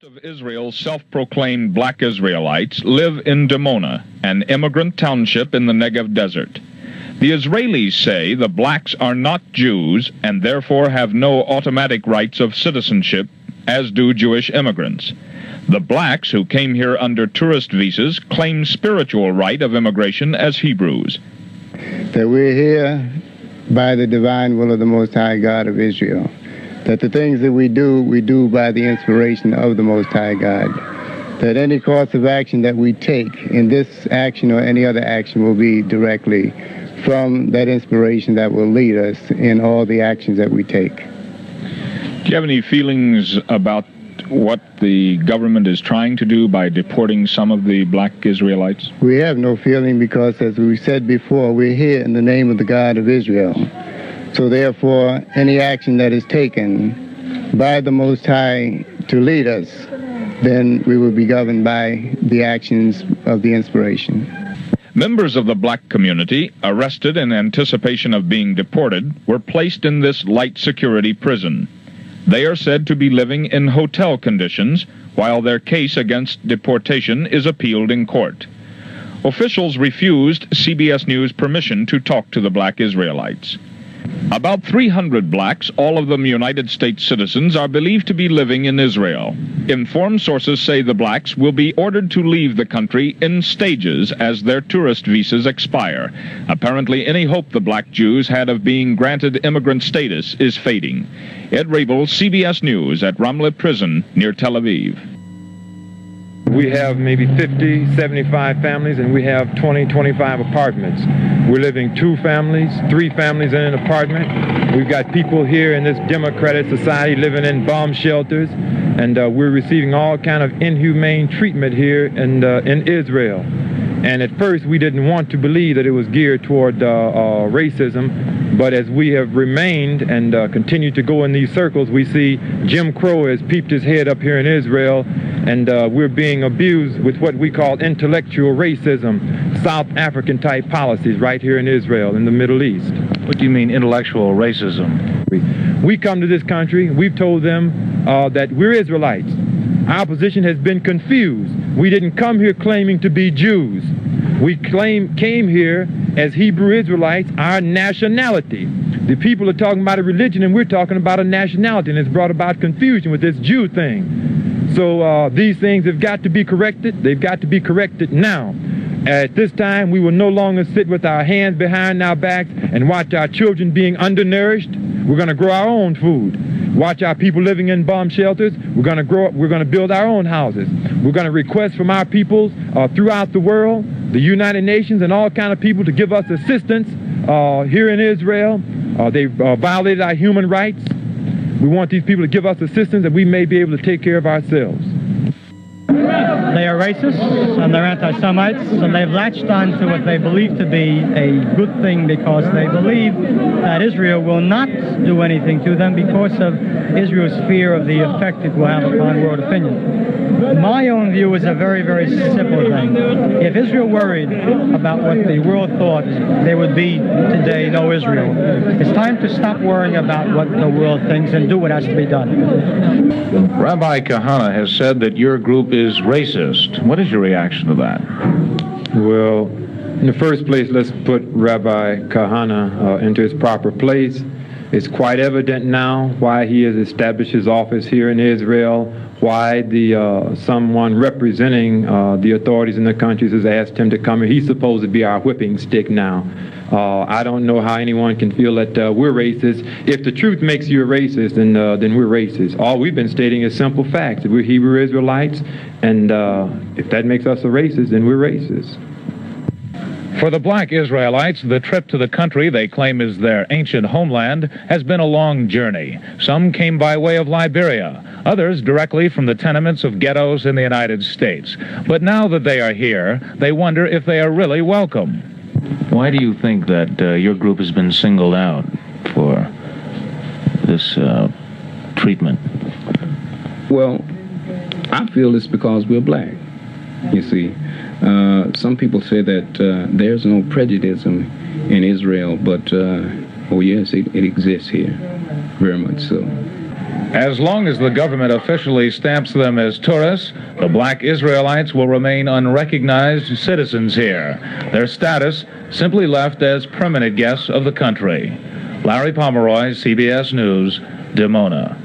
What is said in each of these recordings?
Of Israel's self-proclaimed black Israelites live in Dimona, an immigrant township in the Negev desert. The Israelis say the blacks are not Jews and therefore have no automatic rights of citizenship, as do Jewish immigrants. The blacks who came here under tourist visas claim spiritual right of immigration as Hebrews. That we're here by the divine will of the Most High God of Israel. That the things that we do by the inspiration of the Most High God. That any course of action that we take in this action or any other action will be directly from that inspiration that will lead us in all the actions that we take. Do you have any feelings about what the government is trying to do by deporting some of the black Israelites? We have no feeling because, as we said before, we're here in the name of the God of Israel. So therefore, any action that is taken by the Most High to lead us, then we will be governed by the actions of the inspiration. Members of the black community, arrested in anticipation of being deported, were placed in this light security prison. They are said to be living in hotel conditions, while their case against deportation is appealed in court. Officials refused CBS News permission to talk to the black Israelites. About 300 blacks, all of them United States citizens, are believed to be living in Israel. Informed sources say the blacks will be ordered to leave the country in stages as their tourist visas expire. Apparently, any hope the black Jews had of being granted immigrant status is fading. Ed Rabel, CBS News at Ramle Prison near Tel Aviv. We have maybe 50, 75 families, and we have 20, 25 apartments. We're living 2 families, 3 families in an apartment. We've got people here in this democratic society living in bomb shelters, and we're receiving all kind of inhumane treatment here in Israel. And at first, we didn't want to believe that it was geared toward racism, but as we have remained and continue to go in these circles, we see Jim Crow has peeped his head up here in Israel, and we're being abused with what we call intellectual racism, South African type policies right here in Israel, in the Middle East. What do you mean intellectual racism? We come to this country, we've told them that we're Israelites. Our position has been confused. We didn't come here claiming to be Jews. We came here as Hebrew Israelites, our nationality. The people are talking about a religion and we're talking about a nationality, and it's brought about confusion with this Jew thing. So these things have got to be corrected. They've got to be corrected now. At this time, we will no longer sit with our hands behind our backs and watch our children being undernourished. We're going to grow our own food. Watch our people living in bomb shelters. We're going to build our own houses. We're going to request from our peoples throughout the world, the United Nations and all kind of people to give us assistance here in Israel. They've violated our human rights. We want these people to give us assistance that we may be able to take care of ourselves. They are racists and they're anti-Semites, and they've latched on to what they believe to be a good thing because they believe that Israel will not do anything to them because of Israel's fear of the effect it will have upon world opinion. My own view is a very, very simple thing. If Israel worried about what the world thought, there would be today no Israel. It's time to stop worrying about what the world thinks and do what has to be done. Rabbi Kahana has said that your group is racist. What is your reaction to that? Well, in the first place, let's put Rabbi Kahana into his proper place. It's quite evident now why he has established his office here in Israel, why someone representing the authorities in the countries has asked him to come here. He's supposed to be our whipping stick now. I don't know how anyone can feel that we're racist. If the truth makes you a racist, then we're racist. All we've been stating is simple facts. That we're Hebrew Israelites, and if that makes us a racist, then we're racist. For the black Israelites, the trip to the country they claim is their ancient homeland has been a long journey. Some came by way of Liberia, others directly from the tenements of ghettos in the United States. But now that they are here, they wonder if they are really welcome. Why do you think that your group has been singled out for this treatment? Well, I feel it's because we're black, you see. Some people say that there's no prejudice in Israel, but oh yes, it exists here, very much so. As long as the government officially stamps them as tourists, the black Israelites will remain unrecognized citizens here. Their status simply left as permanent guests of the country. Larry Pomeroy, CBS News, Dimona.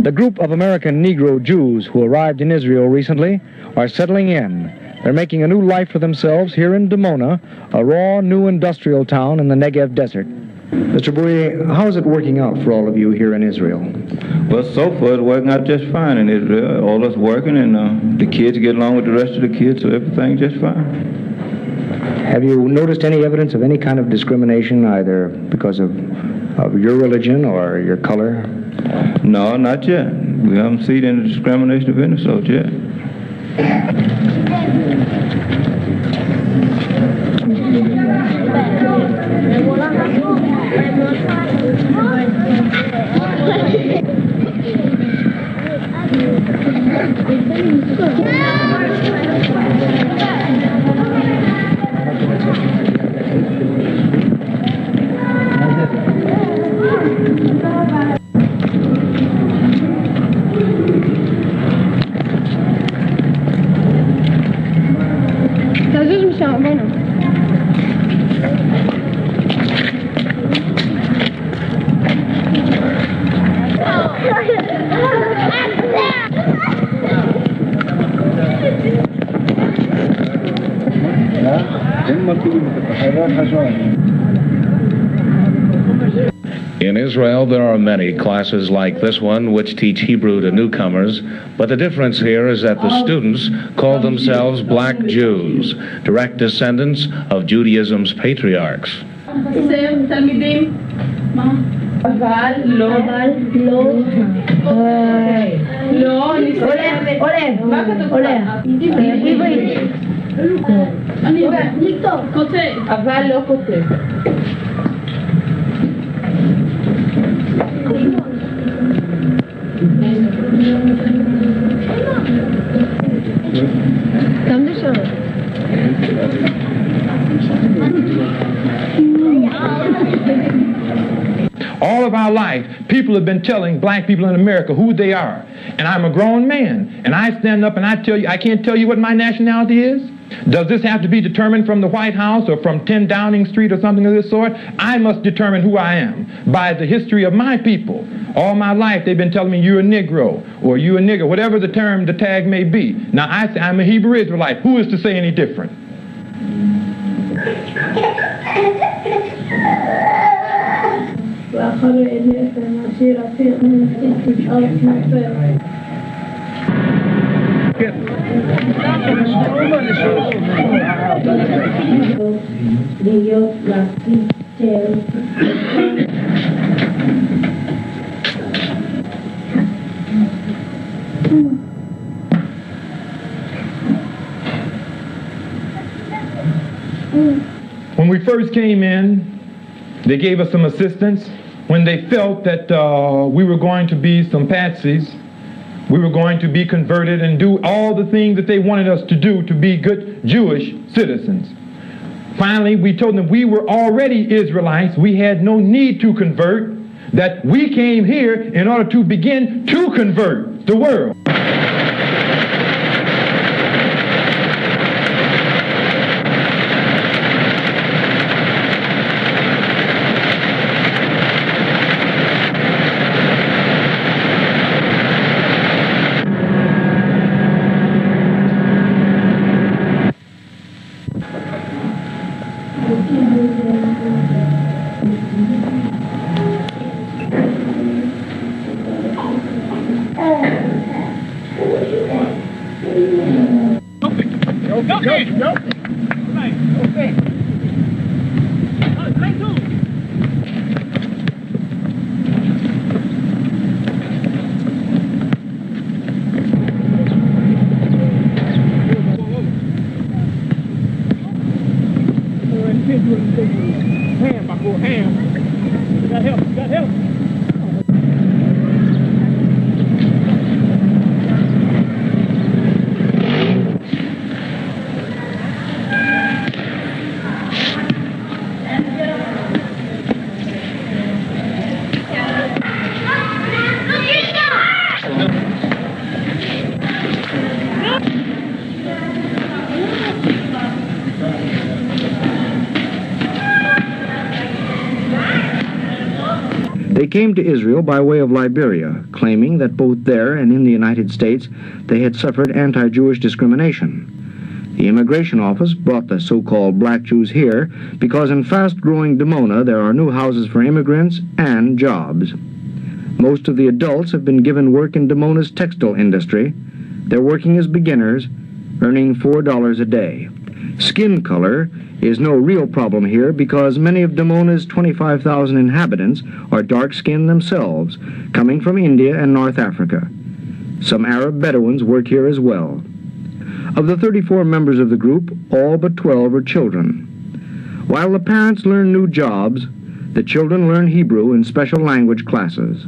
The group of American Negro Jews who arrived in Israel recently are settling in. They're making a new life for themselves here in Dimona, a raw, new industrial town in the Negev desert. Mr. Bowie, how is it working out for all of you here in Israel? Well, so far it's working out just fine in Israel. All us working, and the kids get along with the rest of the kids, so everything's just fine. Have you noticed any evidence of any kind of discrimination, either because of your religion or your color? No, not yet. We haven't seen any discrimination of any sort yet. In Israel, there are many classes like this one which teach Hebrew to newcomers, but the difference here is that the students call themselves black Jews, direct descendants of Judaism's patriarchs. All of our life, people have been telling black people in America who they are. And I'm a grown man, and I stand up and I tell you, I can't tell you what my nationality is. Does this have to be determined from the White House or from 10 Downing Street or something of this sort? I must determine who I am by the history of my people. All my life, they've been telling me you're a Negro or you're a nigger, whatever the term, the tag may be. Now I say I'm a Hebrew Israelite. Who is to say any different? When we first came in, they gave us some assistance. When they felt that we were going to be some patsies, we were going to be converted and do all the things that they wanted us to do to be good Jewish citizens. Finally, we told them we were already Israelites. We had no need to convert, that we came here in order to begin to convert the world. They came to Israel by way of Liberia, claiming that both there and in the United States they had suffered anti-Jewish discrimination. The Immigration Office brought the so-called black Jews here because in fast-growing Dimona there are new houses for immigrants and jobs. Most of the adults have been given work in Dimona's textile industry. They're working as beginners, earning $4 a day. Skin color is no real problem here because many of Dimona's 25,000 inhabitants are dark-skinned themselves, coming from India and North Africa. Some Arab Bedouins work here as well. Of the 34 members of the group, all but 12 are children. While the parents learn new jobs, the children learn Hebrew in special language classes.